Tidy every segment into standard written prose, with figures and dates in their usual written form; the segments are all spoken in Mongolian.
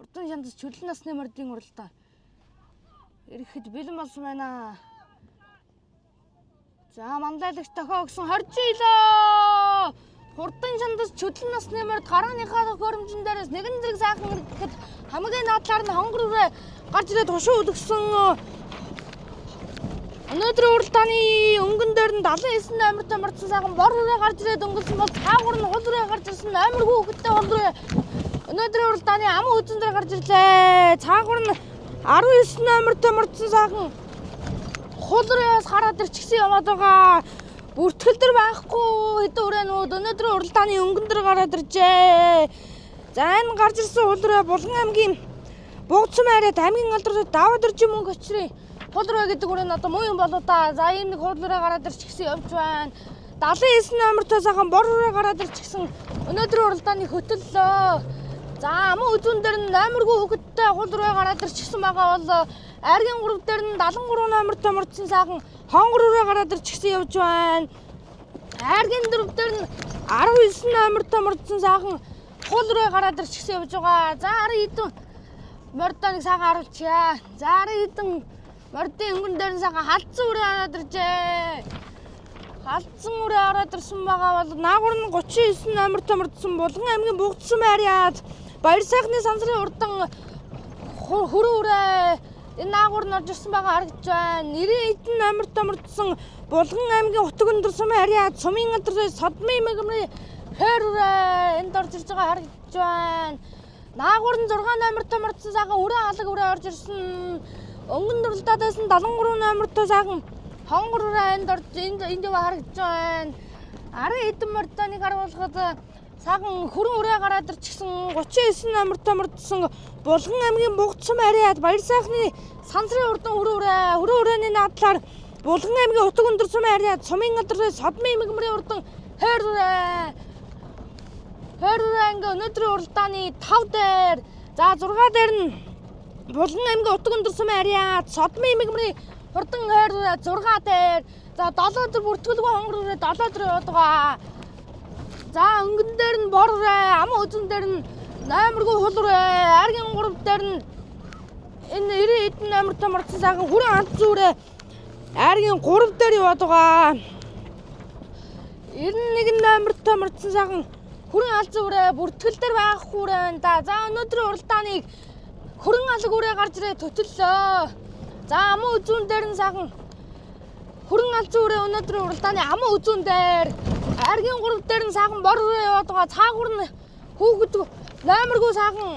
Хурдан шандас чөлөн насны мордын уралдаан ирэхэд бэлэн болсон байна. За мандайлагч дохио өгсөн хорж ийлээ. Хурдан шандас чөлөн насны морд гарааныхаа хөрөмжн дээрээс нэгэн зэрэг сайхан ирэхэд хамгийн наадлаар нь хонгор үрээ гарч ирээд хушуу өгсөн. Өнөөдрийн уралдааны өнгөн дээр нь 79 номертой мордсон сайхан бор үрээ гарч ирээд өнгөрсөн бол цаагуур нь хул үрээ гарч ирсэн номергүй хөлтэй хул үрээ өнөөдрийн уралдааны ам үзэн дээр гарч ирлээ. Цаагуур нь 19 номертой мордсон сайхан хул үрээс гараад ирчихсэн яваад байгаа. Бүртгэл дээр байхгүй хэдэн үрээнүүд өнөөдрийн уралдааны өнгөн дээр гараад иржээ. За энэ гарч ирсэн хул үрээ Булган аймгийн Бугцсан айраад аймгийн алдрууд даваад ирж мөнгө очрын хул үрээ гэдэг үрээн одоо муу юм болоо да. За ийм нэг хул үрээ гараад ирчихсэн явж байна. 79 номертой сайхан бор үрээ гараад ирчихсэн өнөөдрийн уралдааны хөтөллөө. За амын үзүүн дээр нь номергүй хөвгттэй хул үрээ гараад ирчихсэн байгаа бол айргийн 3 дээр нь 73 номертой мордсон сайхан хонгор үрээ гараад ирчихсэн явж байна. Айргийн 4 дээр нь 19 номертой мордсон сайхан хул үрээ гараад ирчихсэн явж байгаа. За 90 хэдэн мордоныг сайхан харуулчихъя. За 90 хэдэн мордын өнгөн дээр нь сайхан халдсан үрээ гараад иржээ. Халдсан үрээ гараад ирсэн байгаа бол наагур нь 39 номертой мордсон Булган аймгийн Бугцсан байраад баяр сайхны сансрын урдан хөрөө үрээ энэ наагур нь орж ирсэн байгаа харагдж байна. 90 хэдэн номертой мордсон Булган аймгийн Утг өндөрсөн байраад Сумын алдрын Содмын мэгмрийн хойр үрээ энд орж ирж байгаа харагдж байна. Наагур нь 6 номертой мордсон сайхан өрөө алаг үрээ орж ирсэн. Өнгөн уралдаадаас нь 73 номертой сайхан хонгор үрээ энд орж энд яваа харагдж байна. 10 хэдэн мордоныг харуулхад сайхан хөрөн үрээ гараад ирчихсэн 39 номертой мордсон Булган аймгийн Бугцсан байраад баяр сайхны сансрын урдан хөрөн үрээний наадлаар Булган аймгийн Утг өндөрсөн байраад Сумын алдрын Содмын мэгмрийн урдан хойр үрээ ингээ өнөөдрийн уралдааны 5 дээр за 6 дээр нь Булган аймгийн Утг өндөрсөн байраад Содмын мэгмрийн урдан хойр үрээ 6 дээр за 7 дээр бүртгэлгүй хонгор үрээ 7 дээр яваад байгаа. За өнгөн дээр нь бор үрээ ам үзэн дээр нь номергүй хул үрээ айргийн 3 дээр нь энэ 90 хэдэн номертой мордсон сайхан хүрэн андц үрээ айргийн 3 дээр яваад байгаа. 91 номертой мордсон сайхан хүрэн алз үрээ бүртгэл дээр байхгүй үрээ байна да. За өнөөдрийн уралдааныг хүрэн алг үрээ гарч ирээ төтөллөө. За ам үзүүн дээр нь сайхан хүрэн алз үрээ өнөөдрийн уралдааны ам үзүүн дээр айргийн 3 дээр нь сайхан бор үрээ яваад байгаа. Цаагуур нь хүүхэд номергүй сайхан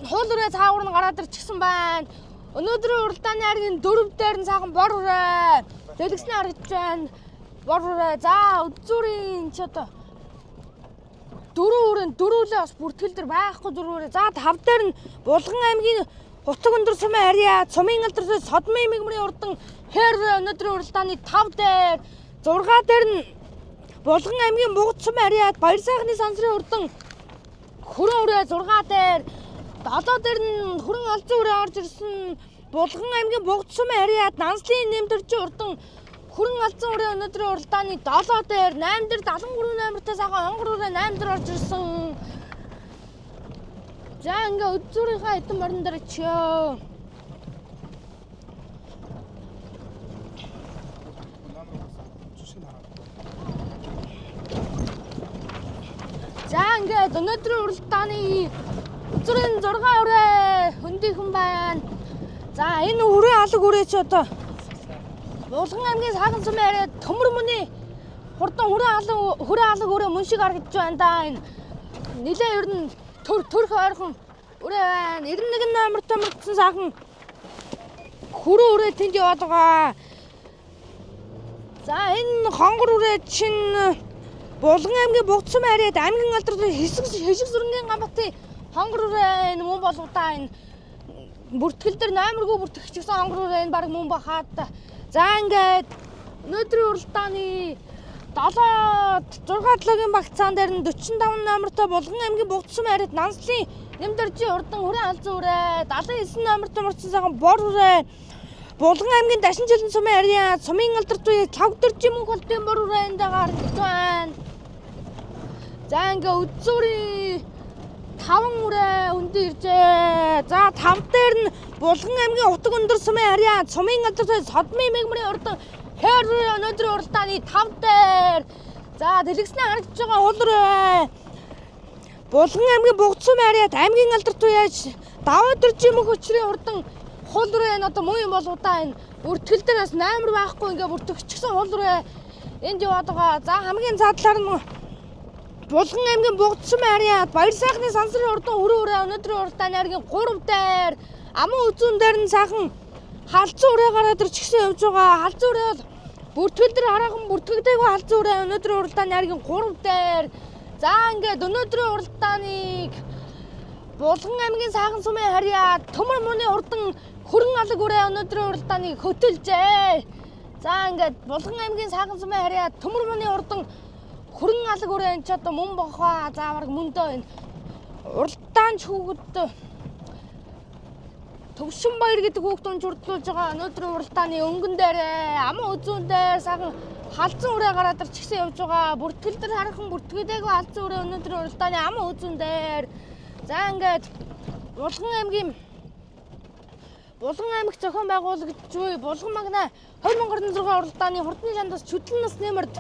хул үрээ цаагуур нь гараад ирчихсэн байна. Өнөөдрийн уралдааны айргийн 4 дээр нь сайхан бор үрээ дэлгэсний харагдж байна. Бор үрээ за үзүүрийн ч одоо 4 үрээ дөрүүлээ бас бүртгэл дээр байхгүй 4 үрээ. За 5 дээр нь Булган аймгийн Утг өндөрсөн байраад Сумын алдрын Содмын мэгмрийн урдан хойр өнөөдрийн уралдааны 5 дээр 6 дээр нь Булган аймгийн Бугцсан байраад баяр сайхны сансрын урдан хөрөн үрээ 6 дээр 7 дээр нь хүрэн алзан үрээ орж ирсэн Булган аймгийн Бугцсан байраад Нанслын нэмтэрчийн урдан хүрэн алзан үрээ өнөөдрийн уралдааны 7 дээр 8 дээр 73 номертой сайхан хонгор үрээ 8 дээр орж ирсэн. За ингээ өдзүүрийнхаа хэдэн морин дээр очиё. За ингээд өнөөдрийн уралдааны өдзүүрийн 6 үрээ хөндийхэн байна. За энэ үрээ алг үрээ ч одоо Булган аймгийн Саахан сумын арай төмөр мөний хурдан хүрээ алг үрээ мөн шиг харагдж байна да. Энэ нилээ ер нь төрх ойрхон үрээ байна. 91 номертой мордсон сайхан хүрээ үрээ тэнд яваад байгаа. За энэ хонгор үрээ чинь Булган аймгийн Бугцсан байраад аймгийн алдрын хэсэг сүрэнгийн гамбатын хонгор үрээ энэ мөн болов да. Энэ бүртгэл дээр номергүй бүртгэж гэсэн хонгор үрээ энэ баг мөн бахаад да. За ингээд өнөөдрийн уралдааны 7-6-гийн багцаан дээр нь 45 номертой Булган аймгийн Бугцсан байраад Нанслын нэмдэржийн урдан хүрэн алзан үрээ 79 номертой мордсон сайхан бор үрээ Булган аймгийн Дашин жилэн сумын арийн Сумын алдрын Лавдэржийн мөнх холтын бор үрээ энэ харагдаж байна. За ингээ өдзүүрийн 5 үрээ өндөө иржээ. За 5 дээр нь Булган аймгийн утга өндөр сумын харьяа цумын газар содмын мэгмэрийн урдан хэр өнөөдрийн уралдааны 5 дээр за дэлгэснээ харагдаж байгаа хуулраа Булган аймгийн Бугд сумын харьяат аймгийн алдар туяаж даваа дөржийн мөх өчрийн урдан хуулраа энэ одоо муу юм бол удаа энэ бүртгэл дээр бас 8 байхгүй ингээ бүртгэгчсэн хуулраа энд яваад байгаа. За хамгийн цаадлаар нь Булган аймгийн Бугд сумын харьяат баяр сайхны сансрын урдан хүрээ өнөөдрийн уралдааны аймгийн 3 дээр аман үзүүн дээр нь сайхан халзан үрээ гараад ирчихсэн явж байгаа. Халзан үрээ бол бүртгэл дээр хараахан бүртгэгдээгүй халзан үрээ өнөөдрийн уралдааны аймгийн 3 дээр за ингээд өнөөдрийн уралдааныг Булган аймгийн сайхан сумын харьяат төмөр мууны урдан хөрөн алаг үрээ өнөөдрийн уралдааныг хөтөлжээ. За ингээд Булган аймгийн сайхан сумын харьяат төмөр мууны урдан хөрөн алаг үрээ энэ ч одоо мөн бохоо за бараг мөндөө энэ уралдаанч хүүхэд Төвшин баяр гэдэг хүүхдүүн журдлуулж байгаа өнөөдрийн уралдааны өнгөн дээр аман үзүүн дээр сайхан халзан үрээ гараад ирчихсэн явж байгаа. Бүртгэл дээр хараахан бүртгэдэггүй халзан үрээ өнөөдрийн уралдааны аман үзүүн дээр за ингээд Булган аймаг зохион байгуулагч буй Булган магна 2026 уралдааны хурдны шандас чөдлөн нас нэмэрд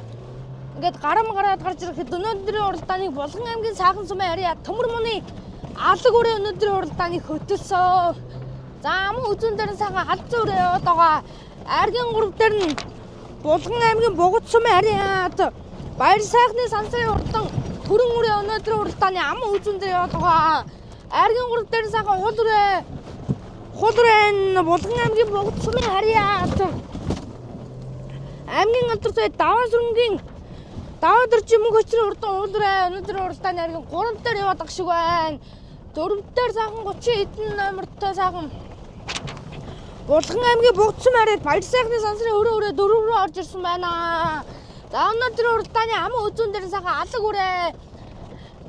ингээд гараад гарч ирэхэд өнөөдрийн уралдааныг Булган аймгийн сайхан сумын харьяа төмөр мууны алаг үрээ өнөөдрийн уралдааныг хөтөлсөн. За аман үзүүн дээр нь сайхан халзан үрээ яваад байгаа. Айргийн 3 дээр нь Булган аймгийн Бугд сумын харьяат баяр сайхны сансрын урдан төрөн үрээ өнөөдрийн уралдааны аман үзүүн дээр яваад байгаа. Айргийн 3 дээр нь сайхан хул үрээ нь Булган аймгийн Бугд сумын харьяат аймгийн алдар туяа даваа сүрэнгийн даваа дөржийн мөнх өчрийн урдан хул үрээ өнөөдрийн уралдааны аймгийн 3 дээр яваад байгаа шиг байна. 4 дээр сайхан 30 эдэн номертой сайхан Булган аймгийн Бугд сумын харьяат баяр сайхны сансрын өрөө 4 рүү орж ирсэн байна. За өнөөдрийн уралдааны аман үзүүн дээр сайхан алаг үрээ.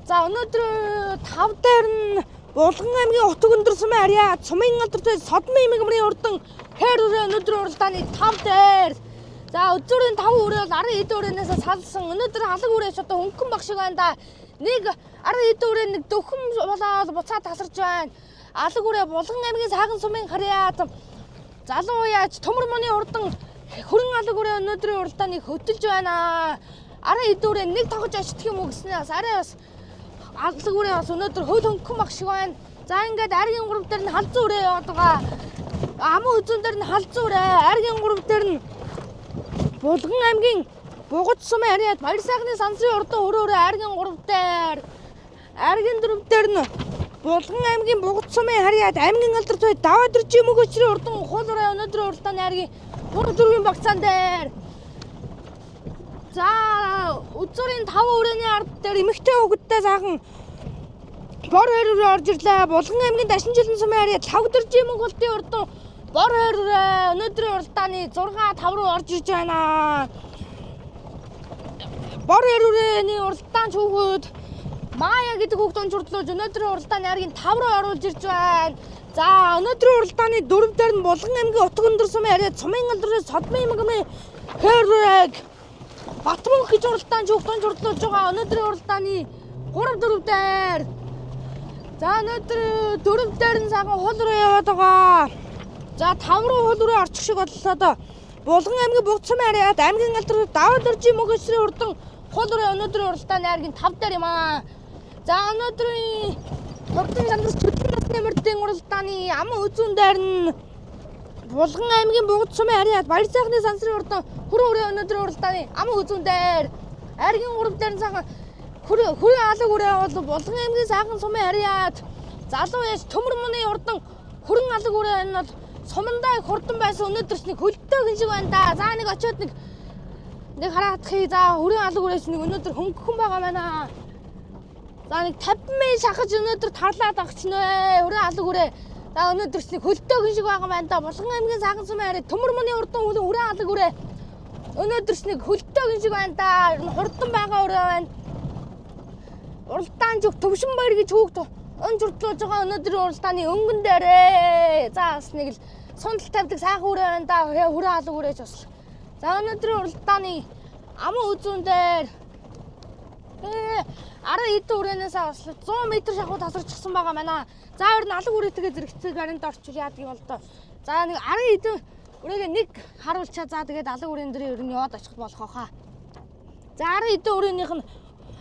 За өнөөдөр 5 дээр нь Булган аймгийн утга өндөр сумын харьяат цумын алдар туяа содмын мэгмэрийн урдан хэр үрээ өнөөдрийн уралдааны 5 дээр за өзөрийн 5 үрээ бол 10 эд үрээнээс салсан. Өнөөдөр алаг үрээ ч одоо хөнгөн баг шиг байна да. Нэг 10 эд үрээ нэг дөхөм болоод буцаад тасарч байна. Алаг үрээ Булган аймгийн сайхан сумын харьяат залуу уяач төмөр мууны урдан хөрөн алаг үрээ өнөөдрийн уралдааныг хөтөлж байна. 10 эд үрээ нэг тогож очдох юм уу гэснээс арай бас алаг үрээ бас өнөөдөр хөл хөнгөн баг шиг байна. За ингээд айргийн 3 дээр нь халзан үрээ яваад байгаа. Аман үзүүн дээр нь халзан үрээ, айргийн 3 дээр нь Булган аймгийн Бугд сумын харьяат баяр сайхны сансрын урдан өрөөрөө айргийн 3 дээр айргийн 4 дээр нь Булган аймгийн Бугд сумын харьяат аймгийн алдар туяа даваа дөржийн мөнх өчрийн урдан хул үрээ өнөөдрийн уралдааны айргийн 3-4 багцаан дээр за өзөрийн 5 үрээний ард дээр эмэгтэй хүүхэдтэй сайхан бор хойр үрээ орж ирлээ. Булган аймгийн Дашин жилэн сумын харьяат 5 дөржийн мөнх улсын урдан бор хойр үрээ өнөөдрийн уралдааны 6-5 руу орж ирж байна. Бор хойр үрээний уралдаанч хүүхэд Мая гэдэг хүүхдүүн журдлуулж өнөөдрийн уралдааны айргийн 5 руу оруулж ирж байна. За өнөөдрийн уралдааны 4 дээр нь Булган аймгийн утга өндөр сумын харьяат цумын алдрын содмын мэгмэрийн хэрэг Батмөнх гэж уралдаанч хүүхдүүн журдлуулж байгаа. Өнөөдрийн уралдааны 3-4 дээр за өнөөдөр 4 дээр нь сайхан хул руу яваад байгаа. За 5 руу хул руу орчих шиг боллоо доо. Булган аймгийн Бугд сумын харьяат аймгийн алдар даваа дөржийн мөнх өчрийн урдан хул руу өнөөдрийн уралдааны айргийн 5 дээр юм аа. За өнөөдрийн хурдны шандас чөдлөн насны нэмэрдийн уралдааны аман үзүүн дээр нь Булган аймгийн Бугд сумын харьяат баяр сайхны сансрын урдан хүрэн үрээ өнөөдрийн уралдааны аман үзүүн дээр айргийн 3 дээр нь сайхан хүрэн алаг үрээ бол Булган аймгийн сайхан сумын харьяат залуу яж төмөр мууны урдан хүрэн алаг үрээ энэ бол сумандаа их хурдан байсан өнөөдөрч нэг хөлтөөгөн шиг байна да. За нэг очиод нэг хараадахыг за хүрэн алаг үрээч нэг өнөөдөр хөнгөн байгаа байна. За нэг 50 мэн шахаж өнөөдөр тарлаад агч нэ хүрэн алаг үрээ. За өнөөдөрч нэг хөлтөөгөн шиг байгаа байна да. Булган аймгийн сайхан сумын харьяат төмөр мууны урдан хүрэн алаг үрээ. Өнөөдөрч нэг хөлтөөгөн шиг байна да. Хурдан байгаа үрээ байна. Уралдаан зүг Төвшин баяр гэж хүүхд он журдлуулж байгаа өнөөдрийн уралдааны өнгөн дээрээ. За бас нэг л сундал тавьдаг сайхан үрээ байна да. Хүрэн алаг үрээч бас. За өнөөдрийн уралдааны аман үзүүн дээр Араа эд үрээнээс авслаа 100 м шахуу тасарчихсан байгаа маа. За өөр нь алга үрээтэйгээ зэрэгцээ гарант орчвол яадаг юм бол доо. За нэг араа эд үрээгээ нэг харуулчаа. За тэгээд алга үрээн дээр ер нь яваад очих болох хаа. За араа эд үрээнийх нь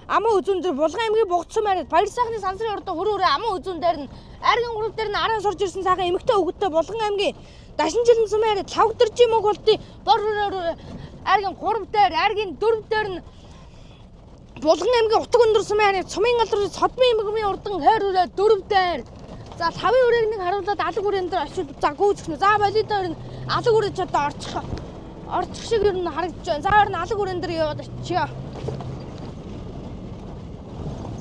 аман үзүүн дээр Булган аймгийн Бугдсан байранд баяр сайхны сансрын урд хөрөөрөө аман үзүүн дээр нь айргийн гурав дээр нь араа сурж ирсэн сайхан эмэгтэй өвгөттэй Булган аймгийн Дашин жилэн сумаар тавгдэржим үг болтыг бор айргийн 3 дээр айргийн 4 дээр нь Булган аймгийн утга өндөр сумаар цумын галруу содмын эмгмийн урдан хайр үрээ 4 дээр за 5-ын үрээг нэг харуулад алга үрээн дээр очиж за гүйцэхнэ. За болид дээр нь алга үрээ ч одоо орчих шиг ер нь харагдаж байна. За өөр нь алга үрээн дээр яваад очиё.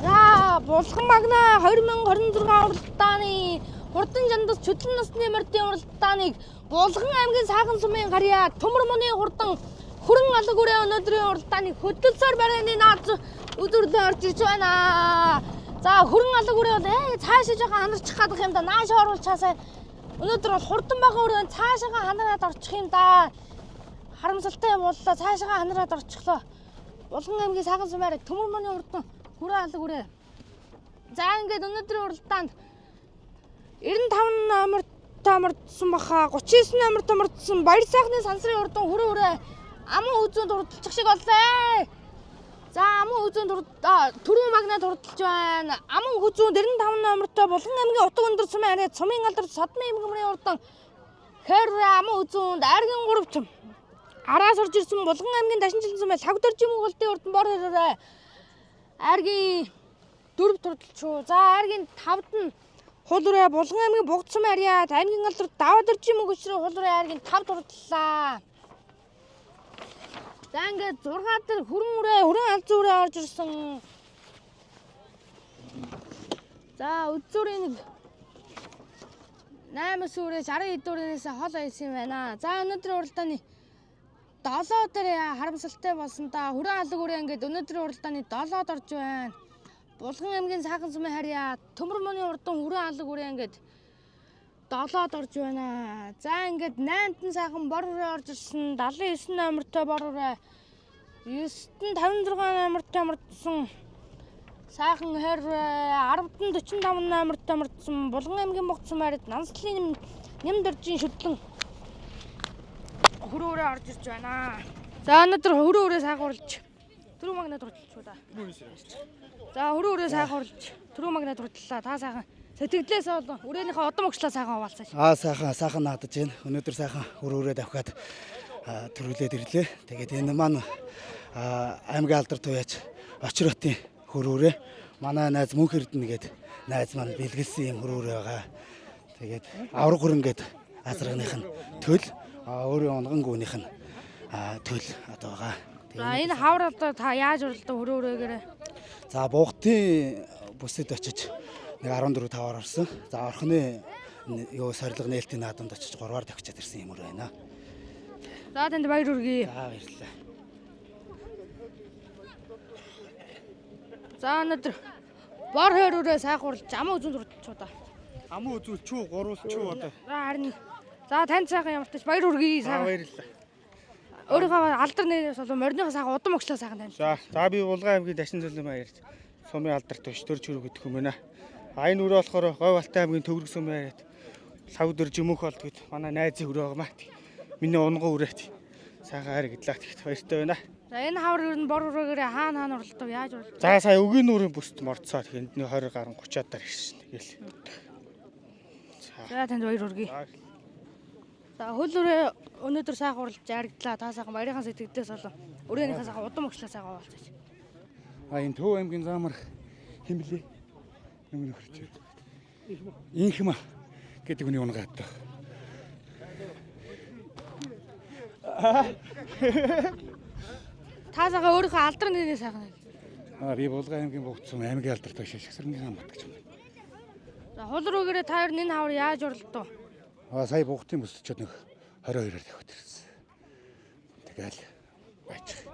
За Булган магна 2026 уралдааны хурдан жандас чөдлөн насны мордын уралдааныг Булган аймгийн Саахан сумын гарьяа төмөр мөний хурдан хүрэн алга үрээ өнөөдрийн уралдааныг хөдөлсөөр барайны наац өдөрлөө орж ирж байна. За хүрэн алга үрээ бол цаашаа жоохон ханарчих гадах юм да. Наашаа оруулчаасаа өнөөдөр бол хурдан бага өрөө цаашаа ханараад орчих юм да. Харамсалтай юм боллоо. Цаашаа ханараад орчихлоо. Булган аймгийн Саахан сумаар төмөр мөний хурдан хүрэн алга үрээ. За ингээд өнөөдрийн уралдаанд 95 номер тамардсан баха 39 номер тамардсан баяр сайхны сансрын урдан хүрээ аман үзүүнд хурдчих шиг боллоо. За аман үзүүнд түрүү магнад хурдж байна. Аман үзүүнд 95 номертой Булган аймгийн утга өндөр сумын арай цумын галдар содмын эмгмрийн урдан хайр аман үзүүнд айргийн 3 чим араа сурж ирсэн Булган аймгийн Дашин жилэн сумын тавгдэржим үг болтын урдан бор өрөө айргийн 4 турдалч шүү. За айргийн 5-д нь хулуурэ Булган аймгийн Бугдсан арьяа аймгийн галдар даваад орчим үг өчрөө хулуурэ айргийн 5 турдлаа. За ингээд 6 дээр хүрэн алз үрээ орж ирсэн. За үзүүрийн 8 сүрээ 60 эдүүрээс хол айсан юм байна. За өнөөдрийн уралдааны 7 дээр харамсалтай болсон та хүрэн алга үрээ ингээд өнөөдрийн уралдааны 7-д орж байна. Булган аймгийн Саахан сумын харьяа төмөр мөний урдан хүрэн алга үрээ ингээд 7-д орж байна. За ингээд 8-д нь Саахан бор үрээ орж ирсэн. 79 номертой бор үрээ 9-д нь 56 номертой мөрдсөн Саахан хайр 10-д нь 45 номертой мөрдсөн Булган аймгийн Бугдсан байранд Нанслын нэмдэржин шүтлэн хүрээ үрээ орж ирж байна. За өнөөдөр хүрээ үрээ сайхан урлж түрүү магнад урдлаа да. За хүрээ үрээ сайхан урлж түрүү магнад урдлаа. Та сайхан сэтгэлээс бол үрээнийхээ удам өгчлээ сайхан хаваалцаач. Сайхан наадаж байна. Өнөөдөр сайхан хүрээ үрээ давхаад төрүүлээд ирлээ. Тэгээд энэ маань аймгийн алдар туяач очротын хүрээ үрээ манай найз мөнх эрдэнэ гээд найз маань бэлгэлсэн юм хүрээ үрээ байгаа. Тэгээд авраг хүрэн гээд азрагных нь төл өөрийн онгон гүнийх нь төл одоо байгаа. За энэ хавар одоо та яаж уралдаа хүрээ үрээгээр? За Бугтын бүсэд очиж нэг 14-5-аар орсон. За орхны сорилго нээлтийн наадамд очиж 3-аар давчаад ирсэн юм байна. За танд баяр хүргэе. За баярлалаа. За өнөөдөр бор хайр үрээ сайхан урлж аман үзүүнд урдчихуу да. Аман үзүүл чүү гуруулчуу одоо. За харин. За танд сайхан ямар ч тач баяр хүргэе. За баярлалаа. Өөрийнхөө алдар нэрээс бол морьныхоо сайхан удам өгчлөө сайхан тань. За би Булган аймгийн Дашин жилэн баярч сумын алдарт өчтөр чүрэг гэдэг юм байна. А энэ өрөө болохоор Говь Алтай аймгийн Төвөрг сумын байраад Лавдар жимөх болд гэд манай найзын өрөө байгаа маа. Миний унган үрээт сайхан хайр гэдлээ тэгт баяртай байна. За энэ хавар ер нь бор өрөөгөө хаана уралдав яаж уралдав? За сая өгийн нүрийн бүст морцоо тэгэхэд 20 гаруй 30-аад дараа ирсэн. Тэгэл. За танд баяр хүргэе. За хөл өрөө өнөөдөр сайхан уралж яригдлаа. Та сайхан баярын сэтгэлдээс болоо. Өрөөнийхөө сайхан удам өгчлөө сайхан хаваалцаач. Энэ Төв аймгийн Заамар химлээ. Өмнө хөрч. Инхма гэдэг үний унгаад таа. Та сайхан өөрийнхөө алдар нэрээ сайхан. Би Булган аймгийн Бугдсан аймгийн алдарт шилжсэрнгийн хаан бат гэж байна. За хул өрөөгөө та хоёр энэ хавар яаж уралдав? Сая Бугтын бүсчод нэг 22-аар тавьд ирсэн. Тэгэл байчих.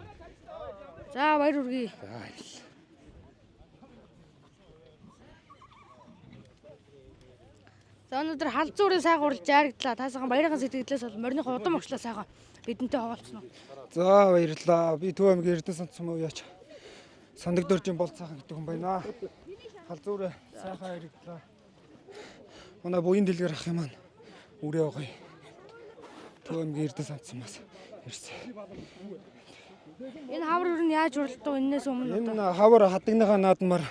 За баяр хүргэе. За баярлалаа. За өнөөдөр халзуурын сайхан уралж яригдлаа. Та сайхан баярын сэтгэлдээс бол морьныхоо удам өгчлөө сайхан бидэнтэй хаваалцсан уу? За баярлалаа. Би Төв аймгийн Эрдэнэ санд сумын уяач Сандаг дөржин бол цаахан гэдэг хүн байна. Халзуурэ сайхан хэрэглээ. Манай буян дэлгэр ах юм аа. Үрээ гоё. Төв аймгийн Эрдэнэ сандсан бас ирсэн. Энэ хавар юу яаж уралдаг энэс өмнө Энэ хавар хадагныхаа наадмаар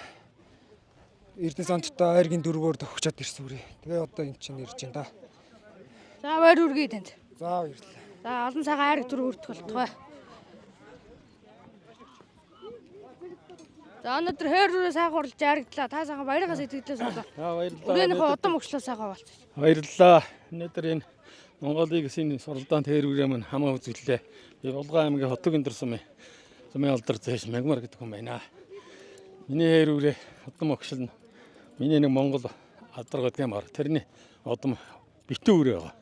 Эрдэнэ сандтай айргийн дөрвөөр төгчөөд ирсэн үрээ. Тэгээ одоо эн чинь ирж байна да. За баяр үргээ танд. За баярлалаа. За олон цагаан айраг дүр өртөх болтугай. За өнөөдөр хээрүүрээ сайхан уралж яригдлаа. Та сайхан баяргаас итгэлээс болоо. Баярлалаа. Өрээнийхөө удам өгчлөө сайхан болчих. Баярлалаа. Өнөөдөр энэ Монголыг энэ суралдаанд хээрүүрээ маань хамаа үзүүллээ. Би Булган аймгийн Хотог Өндөр сумын алдар зээш Мягмар гэдэг хүн байна. Миний хээрүүрээ удам өгшил нь миний нэг Монгол алдар гэдэг юм аа. Тэрний удам битүү үрээ байгаа.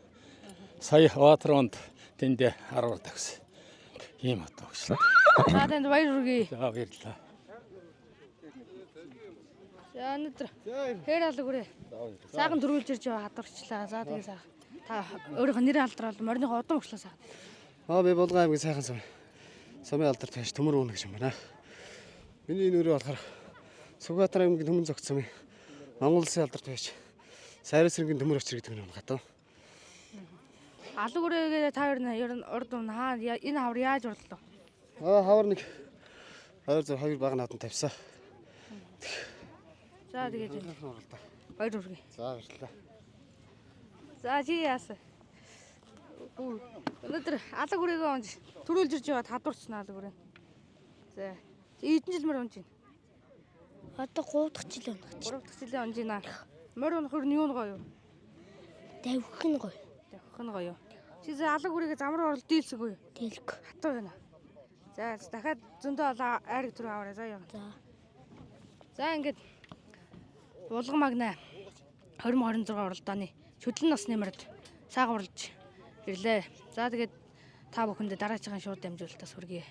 Сая Ватроонд тэнд 10 тагс. Ийм удам өгшил. За танд баяр үргээ. За баярлалаа. За өнөөдөр хээр алга үрээ. Сайхан төрүүлж ирж байгаа хадварчлаа. За тэгээ сайхан. Та өөрийнхөө нэрээ алдрал морныхоо удам өгчлөө сайхан. Би Булган аймгийн сайхан сумын алдарт байж төмөр ууна гэж юм байна. Миний энэ өрөө болохоор Сүхбаатар аймгийн Төмөн зогц сумын Монгол улсын алдарт байж Сайрас иргэн төмөр очир гэдэг юм гатав. Алга үрээгээ та хоёр нь ер нь урд өмнө энэ хавар яаж урлаа? Хавар нэг 202 бага наадан тавьсан. За тэгээд баяр үргээ. За баярлалаа. За чи яасан? Өнөөдөр алга үрээгээ унж төрүүлж ирж байгаа хадварчна алга үрээ. За эдэн жил мөр унж байна. Одоо 3 дахь жил унах. 3 дахь жилийн унж байна. Мөр унахыр нь юу нь гоё юу? Давих нь гоё. Давих нь гоё юу? Чи алга үрээгээ замруу орол дийлсэгүй юу? Дийлэх. Хатуу байна. За дахиад зөндөө айраг түр аваарай заа яа. За ингээд Булган магнаа 2026 уралдааны шүтлэн насны мөрөд сайхан уралж ирлээ. За тэгээд та бүхэндээ дараачихан шууд дамжуулалтаас хүргэе.